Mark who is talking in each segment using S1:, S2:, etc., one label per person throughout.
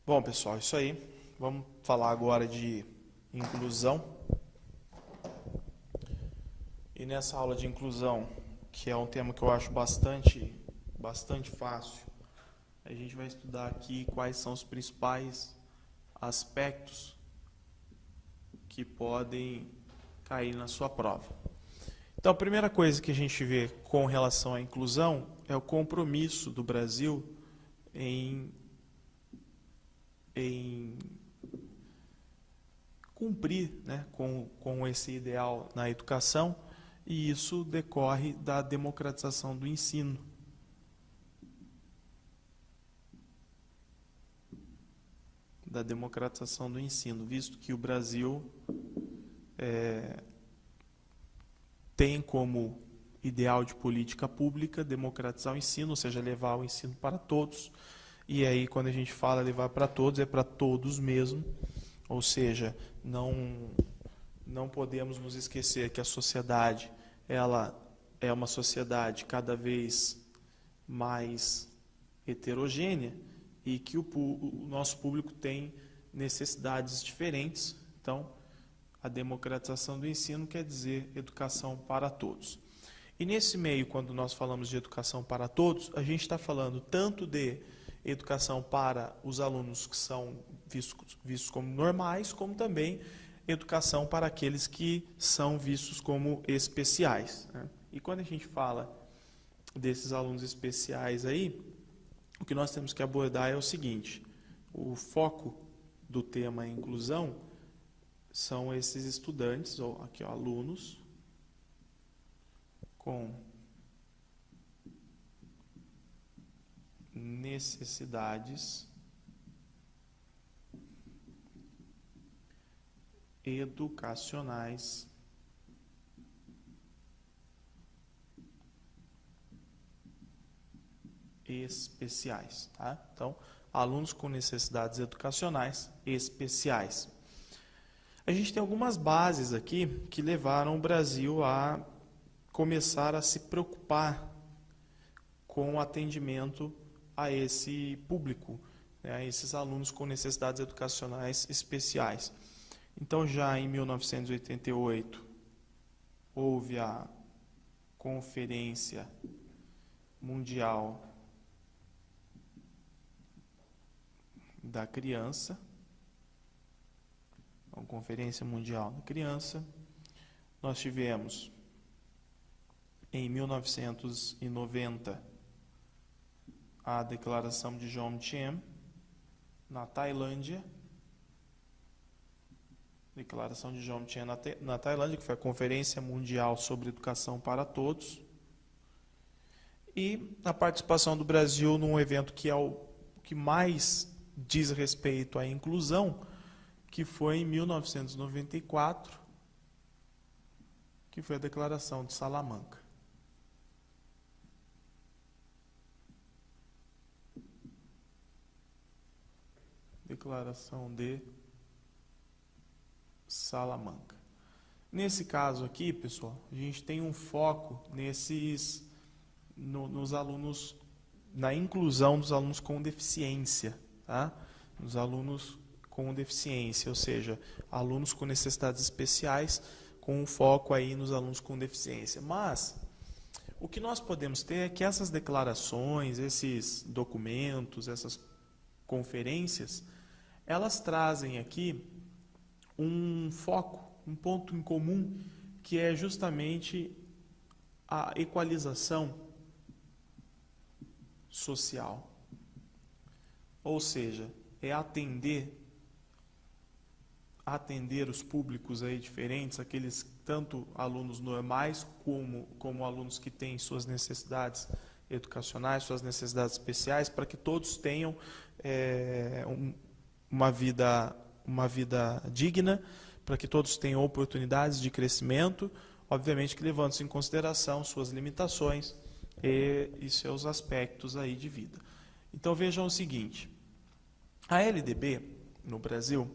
S1: Bom, pessoal, isso aí. Vamos falar agora de inclusão. E nessa aula de inclusão, que é um tema que eu acho bastante fácil, a gente vai estudar aqui quais são os principais aspectos que podem cair na sua prova. Então, a primeira coisa que a gente vê com relação à inclusão é o compromisso do Brasil em cumprir, né, com esse ideal na educação, e isso decorre da democratização do ensino. Da democratização do ensino, visto que o Brasil tem como ideal de política pública democratizar o ensino, ou seja, levar o ensino para todos. E aí, quando a gente fala levar para todos, é para todos mesmo. Ou seja, não podemos nos esquecer que a sociedade ela é uma sociedade cada vez mais heterogênea e que o nosso público tem necessidades diferentes. Então, a democratização do ensino quer dizer educação para todos. E nesse meio, quando nós falamos de educação para todos, a gente está falando tanto de educação para os alunos que são vistos como normais, como também educação para aqueles que são vistos como especiais, né? E quando a gente fala desses alunos especiais aí, o que nós temos que abordar é o seguinte: o foco do tema inclusão são esses estudantes, ou aqui, ó, alunos com necessidades educacionais especiais, tá? Então, alunos com necessidades educacionais especiais. A gente tem algumas bases aqui que levaram o Brasil a começar a se preocupar com o atendimento a esse público, né, a esses alunos com necessidades educacionais especiais. Então, já em 1988, houve a Conferência Mundial da Criança, a Conferência Mundial da Criança. Nós tivemos, em 1990, a Declaração de Jomtien, na Tailândia. Declaração de Jomtien na Tailândia, que foi a Conferência Mundial sobre Educação para Todos. E a participação do Brasil num evento que é o que mais diz respeito à inclusão, que foi em 1994, que foi a Declaração de Salamanca. Declaração de Salamanca. Nesse caso aqui, pessoal, a gente tem um foco nos alunos, na inclusão dos alunos com deficiência, tá? Nos alunos com deficiência, ou seja, alunos com necessidades especiais, com um foco aí nos alunos com deficiência. Mas o que nós podemos ter é que essas declarações, esses documentos, essas conferências, elas trazem aqui um foco, um ponto em comum, que é justamente a equalização social. Ou seja, é atender os públicos aí diferentes, aqueles tanto alunos normais como alunos que têm suas necessidades educacionais, suas necessidades especiais, para que todos tenham uma vida digna, para que todos tenham oportunidades de crescimento, obviamente que levando-se em consideração suas limitações e seus aspectos aí de vida. Então vejam o seguinte: a LDB no Brasil,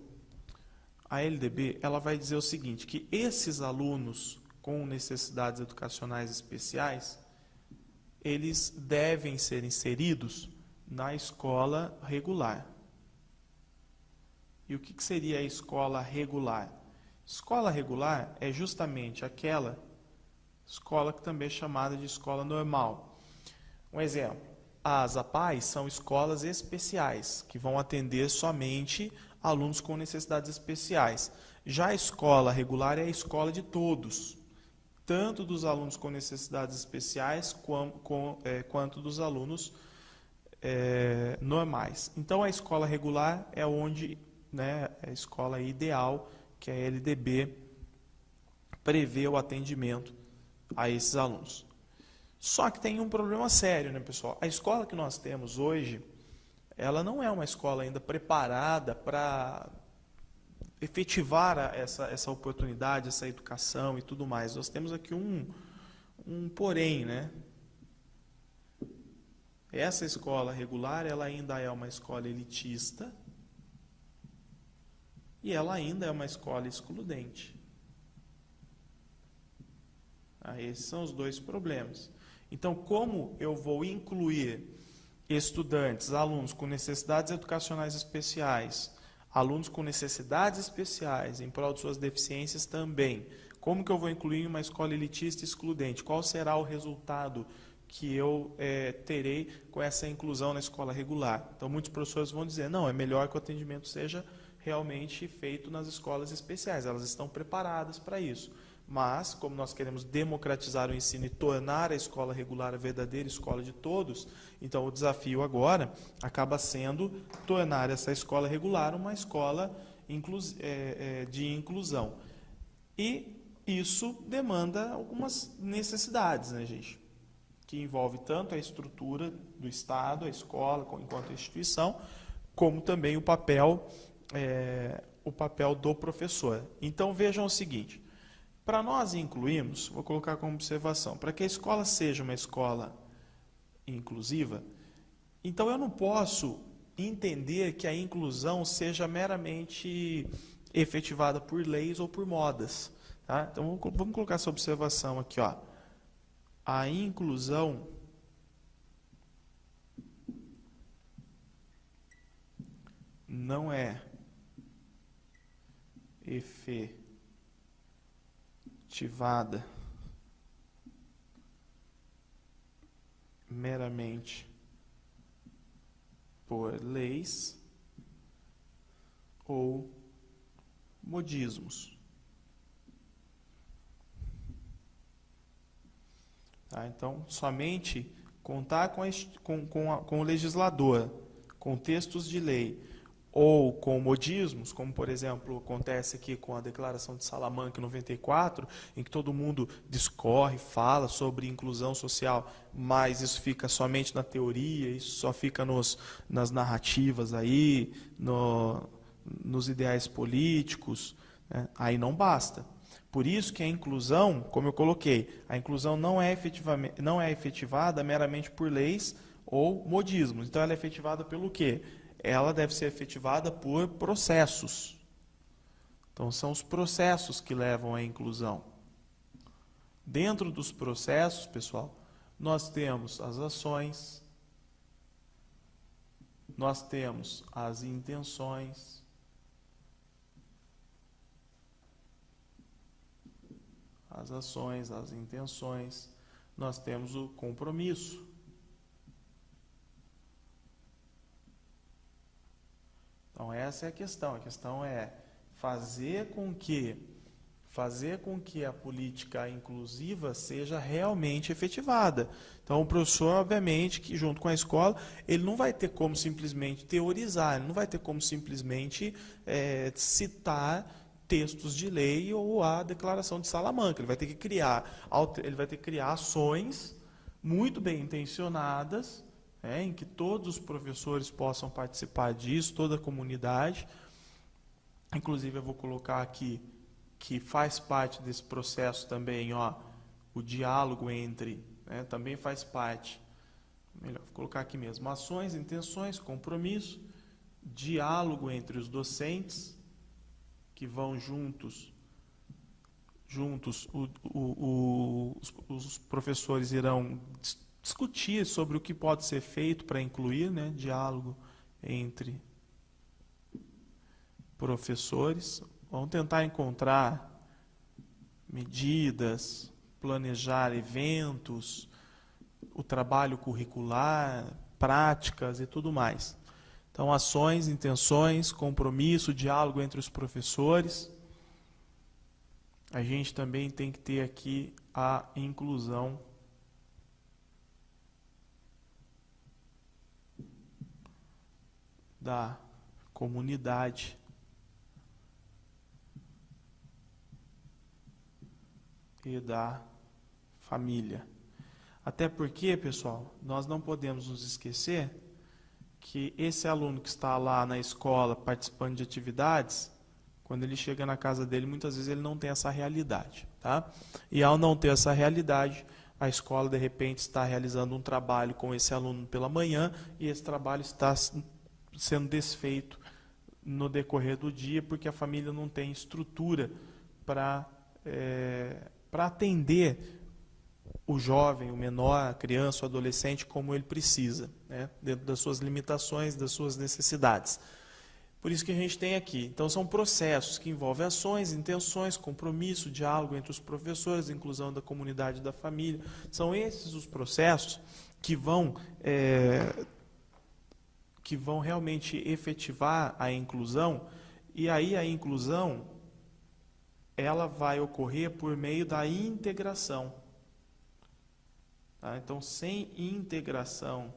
S1: a LDB ela vai dizer o seguinte, que esses alunos com necessidades educacionais especiais, eles devem ser inseridos na escola regular. E o que seria a escola regular? Escola regular é justamente aquela escola que também é chamada de escola normal. Um exemplo, as APAES são escolas especiais, que vão atender somente alunos com necessidades especiais. Já a escola regular é a escola de todos, tanto dos alunos com necessidades especiais quanto dos alunos normais. Então, a escola regular é onde, né, é a escola ideal, que a LDB prevê o atendimento a esses alunos. Só que tem um problema sério, né, pessoal? A escola que nós temos hoje, ela não é uma escola ainda preparada para efetivar essa oportunidade, essa educação e tudo mais. Nós temos aqui um porém, né? Essa escola regular, ela ainda é uma escola elitista e ela ainda é uma escola excludente. Esses são os dois problemas. Então, como eu vou incluir estudantes, alunos com necessidades educacionais especiais, alunos com necessidades especiais em prol de suas deficiências também, como que eu vou incluir em uma escola elitista e excludente? Qual será o resultado que eu terei com essa inclusão na escola regular? Então, muitos professores vão dizer, não, é melhor que o atendimento seja realmente feito nas escolas especiais, elas estão preparadas para isso. Mas, como nós queremos democratizar o ensino e tornar a escola regular a verdadeira escola de todos, então o desafio agora acaba sendo tornar essa escola regular uma escola de inclusão. E isso demanda algumas necessidades, né, gente? Que envolve tanto a estrutura do Estado, a escola, enquanto instituição, como também o papel do professor. Então, vejam o seguinte. Para nós incluirmos, vou colocar como observação, para que a escola seja uma escola inclusiva, então eu não posso entender que a inclusão seja meramente efetivada por leis ou por modas. Tá? Então vamos colocar essa observação aqui. Ó. A inclusão não é efetivada meramente por leis ou modismos. Tá? Então, somente contar com o legislador, com textos de lei, ou com modismos, como, por exemplo, acontece aqui com a Declaração de Salamanca, em 94, em que todo mundo discorre, fala sobre inclusão social, mas isso fica somente na teoria, isso só fica nas narrativas aí, nos ideais políticos, né? Aí não basta. Por isso que a inclusão, como eu coloquei, a inclusão não é efetivada meramente por leis ou modismos. Então ela é efetivada pelo quê? Ela deve ser efetivada por processos. Então, são os processos que levam à inclusão. Dentro dos processos, pessoal, nós temos as ações, nós temos as intenções, as intenções, nós temos o compromisso. Então, essa é a questão. A questão é fazer com que a política inclusiva seja realmente efetivada. Então, o professor, obviamente, que junto com a escola, ele não vai ter como simplesmente teorizar, ele não vai ter como simplesmente citar textos de lei ou a Declaração de Salamanca. Ele vai ter que criar ações muito bem intencionadas, em que todos os professores possam participar disso, toda a comunidade. Inclusive, eu vou colocar aqui que faz parte desse processo também, ó, o diálogo entre, né, também faz parte. Melhor, vou colocar aqui mesmo, ações, intenções, compromisso, diálogo entre os docentes, que vão juntos os professores irão discutir sobre o que pode ser feito para incluir, né, diálogo entre professores, vão tentar encontrar medidas, planejar eventos, o trabalho curricular, práticas e tudo mais. Então, ações, intenções, compromisso, diálogo entre os professores. A gente também tem que ter aqui a inclusão da comunidade e da família. Até porque, pessoal, nós não podemos nos esquecer que esse aluno que está lá na escola participando de atividades, quando ele chega na casa dele, muitas vezes ele não tem essa realidade, tá? E ao não ter essa realidade, a escola de repente está realizando um trabalho com esse aluno pela manhã e esse trabalho está sendo desfeito no decorrer do dia porque a família não tem estrutura para atender o jovem, o menor, a criança, o adolescente como ele precisa, né? Dentro das suas limitações, das suas necessidades. Por isso que a gente tem aqui. Então, são processos que envolvem ações, intenções, compromisso, diálogo entre os professores, inclusão da comunidade e da família. São esses os processos que vão realmente efetivar a inclusão, e aí a inclusão ela vai ocorrer por meio da integração. Tá? Então, sem integração,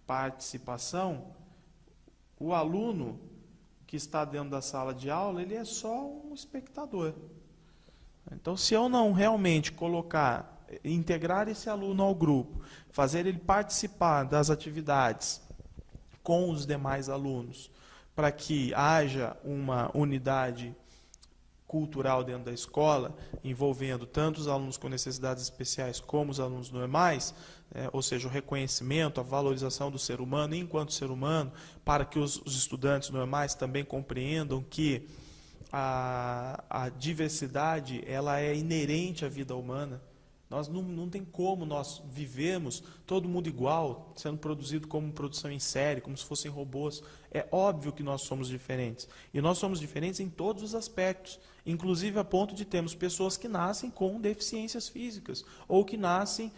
S1: participação, o aluno que está dentro da sala de aula, ele é só um espectador. Então, se eu não realmente integrar esse aluno ao grupo, fazer ele participar das atividades com os demais alunos, para que haja uma unidade cultural dentro da escola, envolvendo tanto os alunos com necessidades especiais como os alunos normais, ou seja, o reconhecimento, a valorização do ser humano enquanto ser humano, para que os estudantes normais também compreendam que a diversidade ela é inerente à vida humana. Nós não tem como nós vivemos todo mundo igual, sendo produzido como produção em série, como se fossem robôs. É óbvio que nós somos diferentes. E nós somos diferentes em todos os aspectos, inclusive a ponto de termos pessoas que nascem com deficiências físicas, ou que nascem,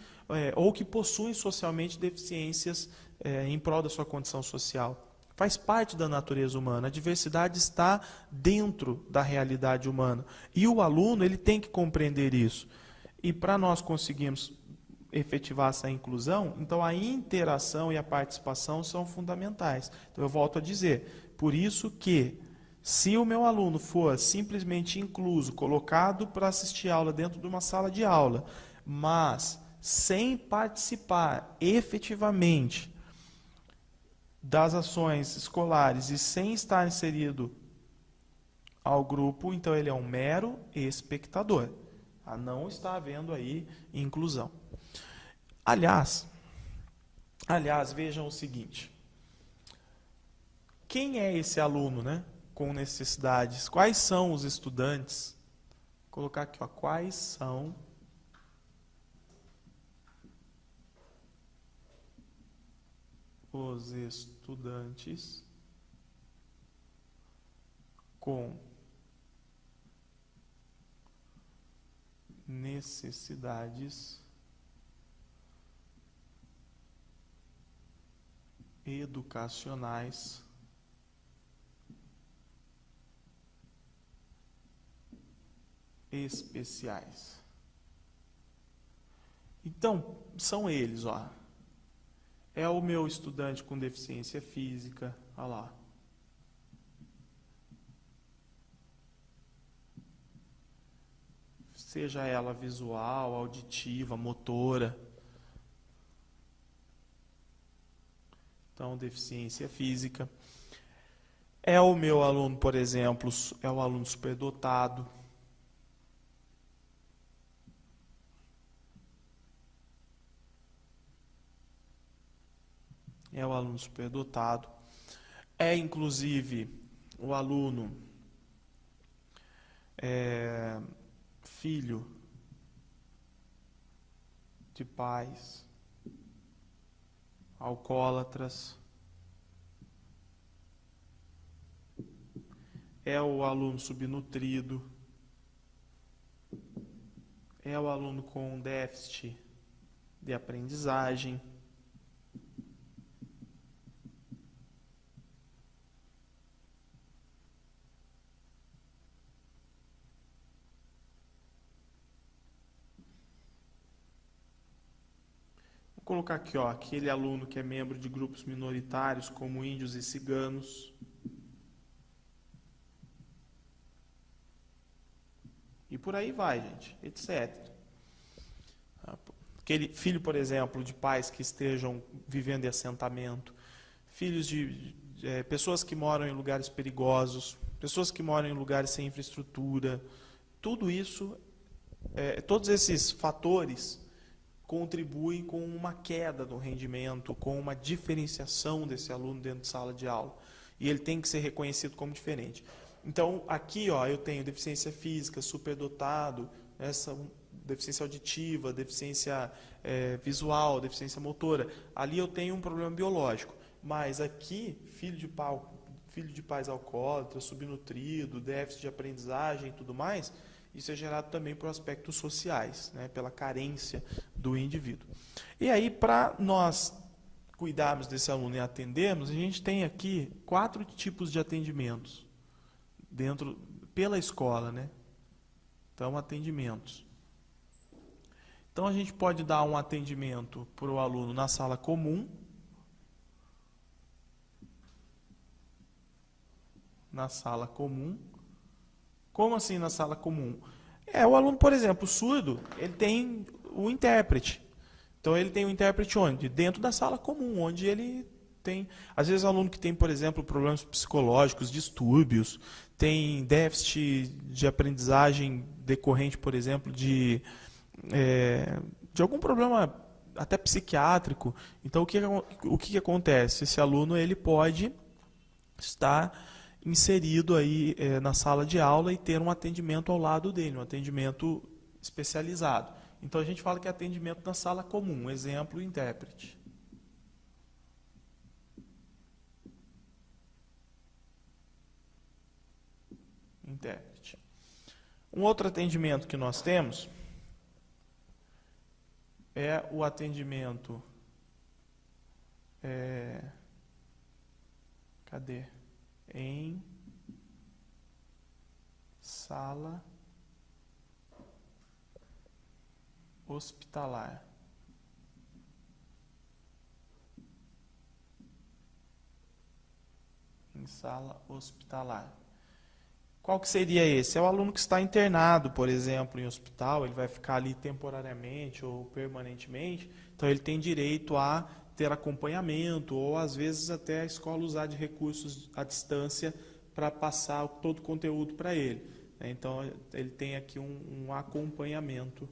S1: ou que possuem socialmente deficiências em prol da sua condição social. Faz parte da natureza humana. A diversidade está dentro da realidade humana. E o aluno ele tem que compreender isso. E para nós conseguirmos efetivar essa inclusão, então a interação e a participação são fundamentais. Então eu volto a dizer, por isso que se o meu aluno for simplesmente incluso, colocado para assistir aula dentro de uma sala de aula, mas sem participar efetivamente das ações escolares e sem estar inserido ao grupo, então ele é um mero espectador. Não está havendo aí inclusão. Aliás, vejam o seguinte. Quem é esse aluno, né, com necessidades? Quais são os estudantes? Vou colocar aqui, ó, quais são os estudantes com necessidades educacionais especiais. Então, são eles, ó. É o meu estudante com deficiência física, olha lá. Seja ela visual, auditiva, motora. Então, deficiência física. É o meu aluno, por exemplo, é o aluno superdotado. É o aluno superdotado. É, inclusive, o aluno filho de pais alcoólatras. é o aluno subnutrido, é o aluno com déficit de aprendizagem, vou colocar aqui, ó, aquele aluno que é membro de grupos minoritários, como índios e ciganos, e por aí vai, gente, etc. Aquele filho, por exemplo, de pais que estejam vivendo em assentamento, filhos de pessoas que moram em lugares perigosos, pessoas que moram em lugares sem infraestrutura, tudo isso, todos esses fatores contribuem com uma queda do rendimento, com uma diferenciação desse aluno dentro de sala de aula. E ele tem que ser reconhecido como diferente. Então, aqui ó, eu tenho deficiência física, superdotado, essa deficiência auditiva, deficiência visual, deficiência motora. Ali eu tenho um problema biológico. Mas aqui, filho de pais alcoólatras, subnutrido, déficit de aprendizagem e tudo mais, isso é gerado também por aspectos sociais, né, pela carência do indivíduo. E aí, para nós cuidarmos desse aluno e atendermos, a gente tem aqui 4 tipos de atendimentos pela escola, né? Então, atendimentos. Então, a gente pode dar um atendimento para o aluno na sala comum, na sala comum. Como assim na sala comum? O aluno, por exemplo, surdo, ele tem o intérprete. Então, ele tem o intérprete onde? Dentro da sala comum, onde ele tem... Às vezes, o aluno que tem, por exemplo, problemas psicológicos, distúrbios, tem déficit de aprendizagem decorrente, por exemplo, de algum problema até psiquiátrico. Então, o que acontece? Esse aluno ele pode estar inserido aí na sala de aula e ter um atendimento ao lado dele, um atendimento especializado. Então, a gente fala que é atendimento na sala comum, exemplo, intérprete. Intérprete. Um outro atendimento que nós temos é o atendimento... cadê? Em sala hospitalar. Em sala hospitalar. Qual que seria esse? É o aluno que está internado, por exemplo, em hospital, ele vai ficar ali temporariamente ou permanentemente, então ele tem direito a ter acompanhamento, ou às vezes até a escola usar de recursos à distância para passar todo o conteúdo para ele. Então, ele tem aqui um acompanhamento.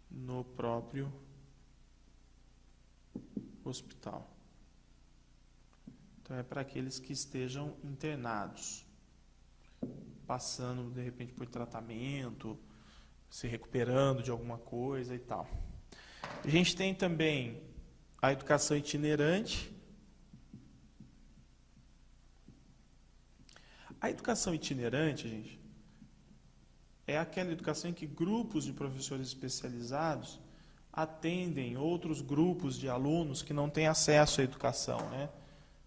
S1: No próprio hospital. Então, é para aqueles que estejam internados, passando, de repente, por tratamento, se recuperando de alguma coisa e tal. A gente tem também a educação itinerante. A educação itinerante, gente, é aquela educação em que grupos de professores especializados atendem outros grupos de alunos que não têm acesso à educação, né?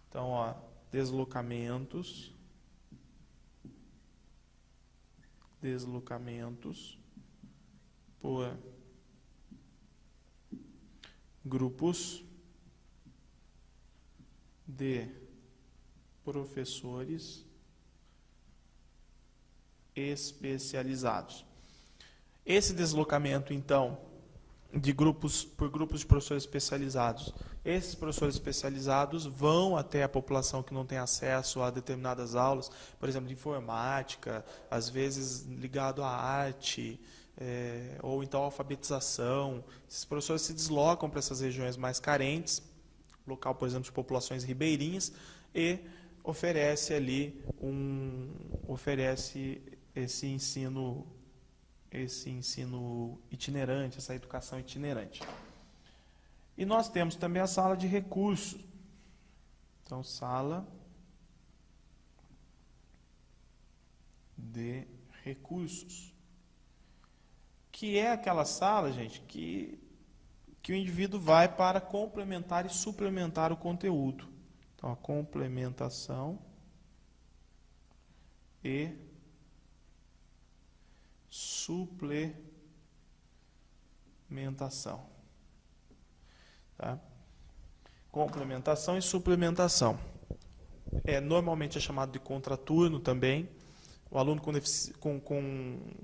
S1: Então, ó, deslocamentos por grupos de professores especializados. Esse deslocamento, então, por grupos de professores especializados, esses professores especializados vão até a população que não tem acesso a determinadas aulas, por exemplo, de informática, às vezes ligado à arte, ou então à alfabetização. Esses professores se deslocam para essas regiões mais carentes, local, por exemplo, de populações ribeirinhas, e oferece ali esse ensino itinerante, essa educação itinerante. E nós temos também a sala de recursos. Então, sala de recursos, que é aquela sala, gente, que o indivíduo vai para complementar e suplementar o conteúdo. Então, a complementação e suplementação. Tá? Complementação e suplementação. Normalmente é chamado de contraturno também. O aluno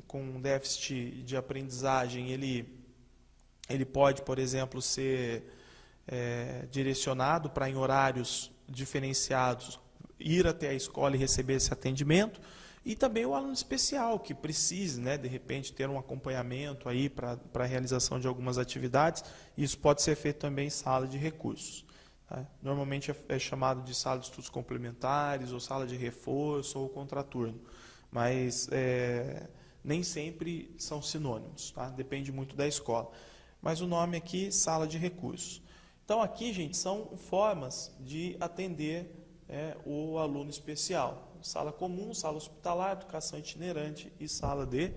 S1: com déficit de aprendizagem, ele pode, por exemplo, ser direcionado para, em horários diferenciados, ir até a escola e receber esse atendimento. E também o aluno especial, que precise, de repente, ter um acompanhamento aí para a realização de algumas atividades. Isso pode ser feito também em sala de recursos. Tá? Normalmente é chamado de sala de estudos complementares, ou sala de reforço, ou contraturno. Mas nem sempre são sinônimos, tá? Depende muito da escola. Mas o nome aqui, sala de recursos. Então, aqui, gente, são formas de atender o aluno especial. Sala comum, sala hospitalar, educação itinerante e sala de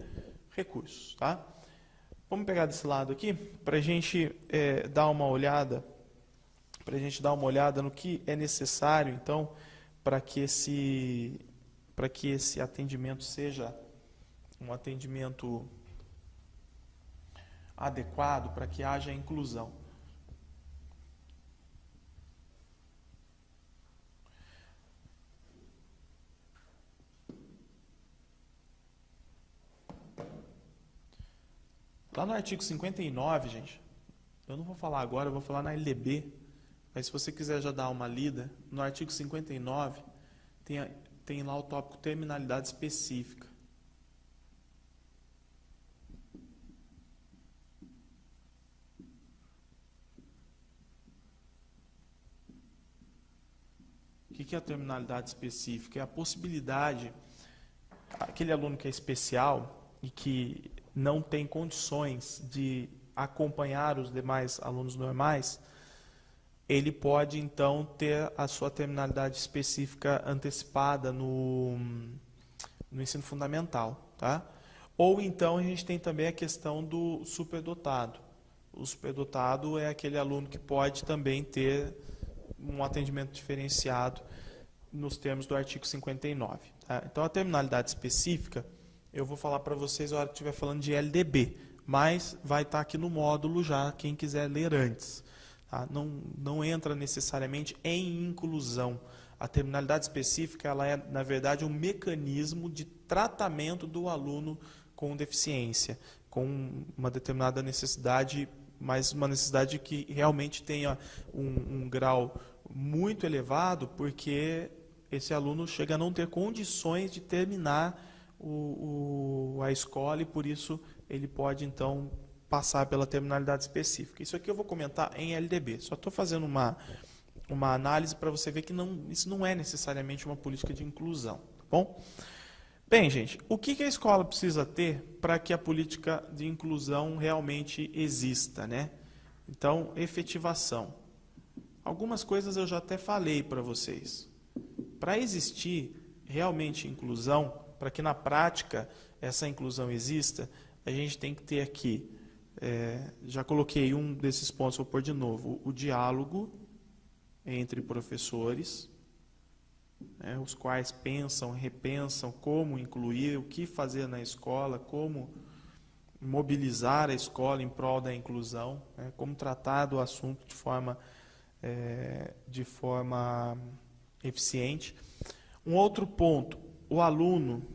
S1: recursos. Tá? Vamos pegar desse lado aqui para a gente dar uma olhada, no que é necessário, então, para que esse atendimento seja um atendimento adequado, para que haja inclusão. Lá no artigo 59, gente, eu não vou falar agora, eu vou falar na LDB, mas se você quiser já dar uma lida, no artigo 59 tem lá o tópico terminalidade específica. O que é a terminalidade específica? É a possibilidade, aquele aluno que é especial e que não tem condições de acompanhar os demais alunos normais, ele pode, então, ter a sua terminalidade específica antecipada no ensino fundamental. Tá? Ou, então, a gente tem também a questão do superdotado. O superdotado é aquele aluno que pode também ter um atendimento diferenciado nos termos do artigo 59. Tá? Então, a terminalidade específica, eu vou falar para vocês na hora que estiver falando de LDB, mas vai estar aqui no módulo já, quem quiser ler antes. Tá? Não entra necessariamente em inclusão. A terminalidade específica, ela é, na verdade, um mecanismo de tratamento do aluno com deficiência, com uma determinada necessidade, mas uma necessidade que realmente tenha um grau muito elevado, porque esse aluno chega a não ter condições de terminar a escola e, por isso, ele pode, então, passar pela terminalidade específica. Isso aqui eu vou comentar em LDB. Só estou fazendo uma análise para você ver que isso não é necessariamente uma política de inclusão. Tá bom? Bem, gente, o que a escola precisa ter para que a política de inclusão realmente exista, né? Então, efetivação. Algumas coisas eu já até falei para vocês. Para existir realmente inclusão, para que na prática essa inclusão exista, a gente tem que ter aqui, já coloquei um desses pontos, vou pôr de novo, o diálogo entre professores, os quais pensam, repensam como incluir, o que fazer na escola, como mobilizar a escola em prol da inclusão, como tratar do assunto de forma eficiente. Um outro ponto, o aluno,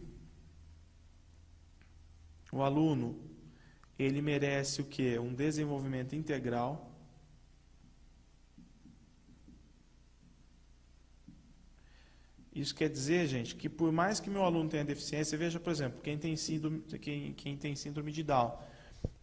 S1: ele merece o quê? Um desenvolvimento integral. Isso quer dizer, gente, que por mais que meu aluno tenha deficiência, veja, por exemplo, quem tem síndrome de Down,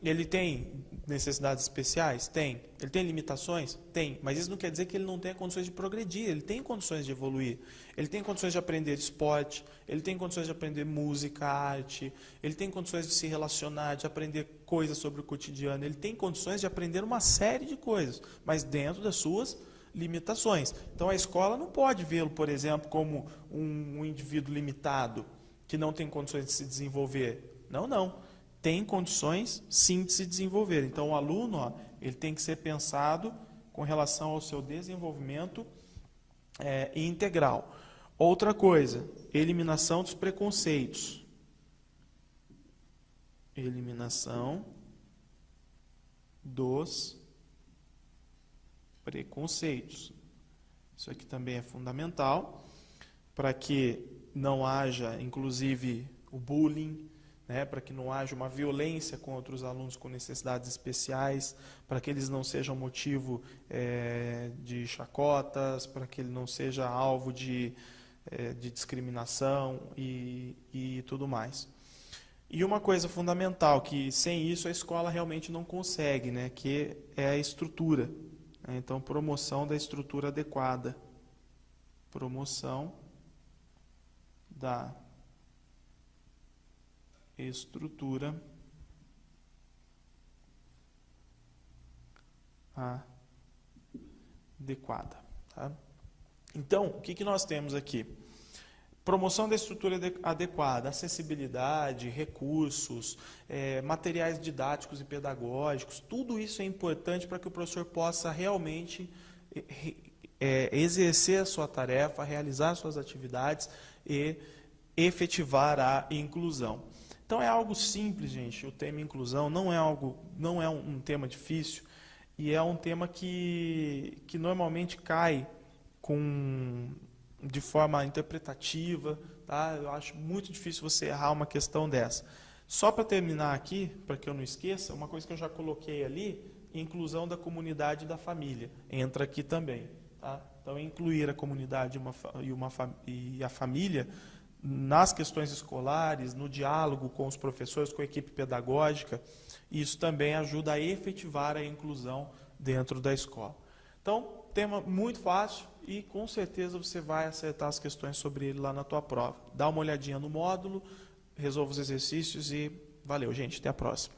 S1: Ele tem necessidades especiais? Tem. Ele tem limitações? Tem. Mas isso não quer dizer que ele não tenha condições de progredir. Ele tem condições de evoluir. Ele tem condições de aprender esporte. Ele tem condições de aprender música, arte. Ele tem condições de se relacionar, de aprender coisas sobre o cotidiano. Ele tem condições de aprender uma série de coisas, mas dentro das suas limitações. Então a escola não pode vê-lo, por exemplo, como um indivíduo limitado, que não tem condições de se desenvolver. Não, não. Tem condições, sim, de se desenvolver. Então, o aluno, ele tem que ser pensado com relação ao seu desenvolvimento integral. Outra coisa, eliminação dos preconceitos. Eliminação dos preconceitos. Isso aqui também é fundamental para que não haja, inclusive, o bullying, para que não haja uma violência contra os alunos com necessidades especiais, para que eles não sejam motivo de chacotas, para que ele não seja alvo de discriminação e tudo mais. E uma coisa fundamental, que sem isso a escola realmente não consegue, que é a estrutura. Então, promoção da estrutura adequada. Promoção da estrutura adequada. Tá? Então, o que nós temos aqui? Promoção da estrutura adequada, acessibilidade, recursos, materiais didáticos e pedagógicos, tudo isso é importante para que o professor possa realmente exercer a sua tarefa, realizar suas atividades e efetivar a inclusão. Então é algo simples, gente, o tema inclusão não é um tema difícil e é um tema que normalmente cai de forma interpretativa, tá? Eu acho muito difícil você errar uma questão dessa. Só para terminar aqui, para que eu não esqueça, uma coisa que eu já coloquei ali, inclusão da comunidade e da família, entra aqui também. Tá? Então, incluir a comunidade e a família nas questões escolares, no diálogo com os professores, com a equipe pedagógica, isso também ajuda a efetivar a inclusão dentro da escola. Então, tema muito fácil e com certeza você vai acertar as questões sobre ele lá na tua prova. Dá uma olhadinha no módulo, resolva os exercícios e valeu, gente. Até a próxima.